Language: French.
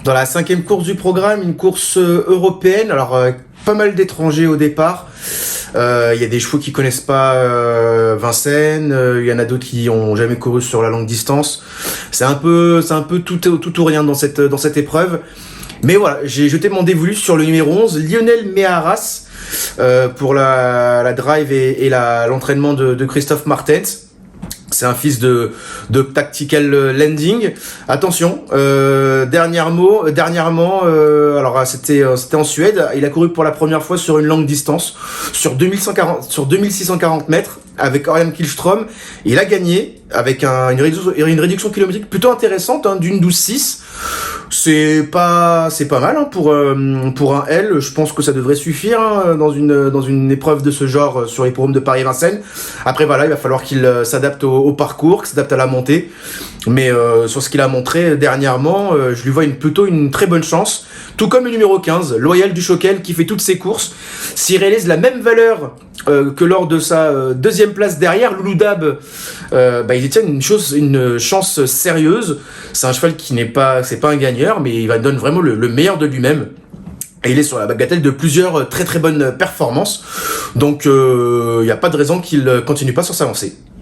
dans la 5e course du programme, une course européenne. Alors, pas mal d'étrangers au départ. Il y a des chevaux qui connaissent pas Vincennes. Il y en a d'autres qui ont jamais couru sur la longue distance. C'est un peu tout ou rien dans cette épreuve. Mais voilà, j'ai jeté mon dévolu sur le numéro 11, Lionel Meharas, pour la drive et l'entraînement de Christophe Martens. C'est un fils de Tactical Landing. Attention, dernièrement, alors c'était en Suède. Il a couru pour la première fois sur une longue distance, sur 2640 mètres avec Orion Kihlström. Il a gagné avec une réduction kilométrique plutôt intéressante, d'une 12,6. C'est pas mal pour un L. Je pense que ça devrait suffire dans une épreuve de ce genre sur l'hippodrome de Paris-Vincennes. Après voilà, il va falloir qu'il s'adapte au parcours, qu'il s'adapte à la montée. Mais sur ce qu'il a montré dernièrement, je lui vois plutôt une très bonne chance. Tout comme le numéro 15, Loyal du Choquel, qui fait toutes ses courses. S'il réalise la même valeur que lors de sa deuxième place derrière, Louloudab, il détient une chance sérieuse. C'est un cheval c'est pas un gagneur, mais il donne vraiment le meilleur de lui-même. Et il est sur la bagatelle de plusieurs très très bonnes performances. Donc il n'y a pas de raison qu'il continue pas sur sa lancée.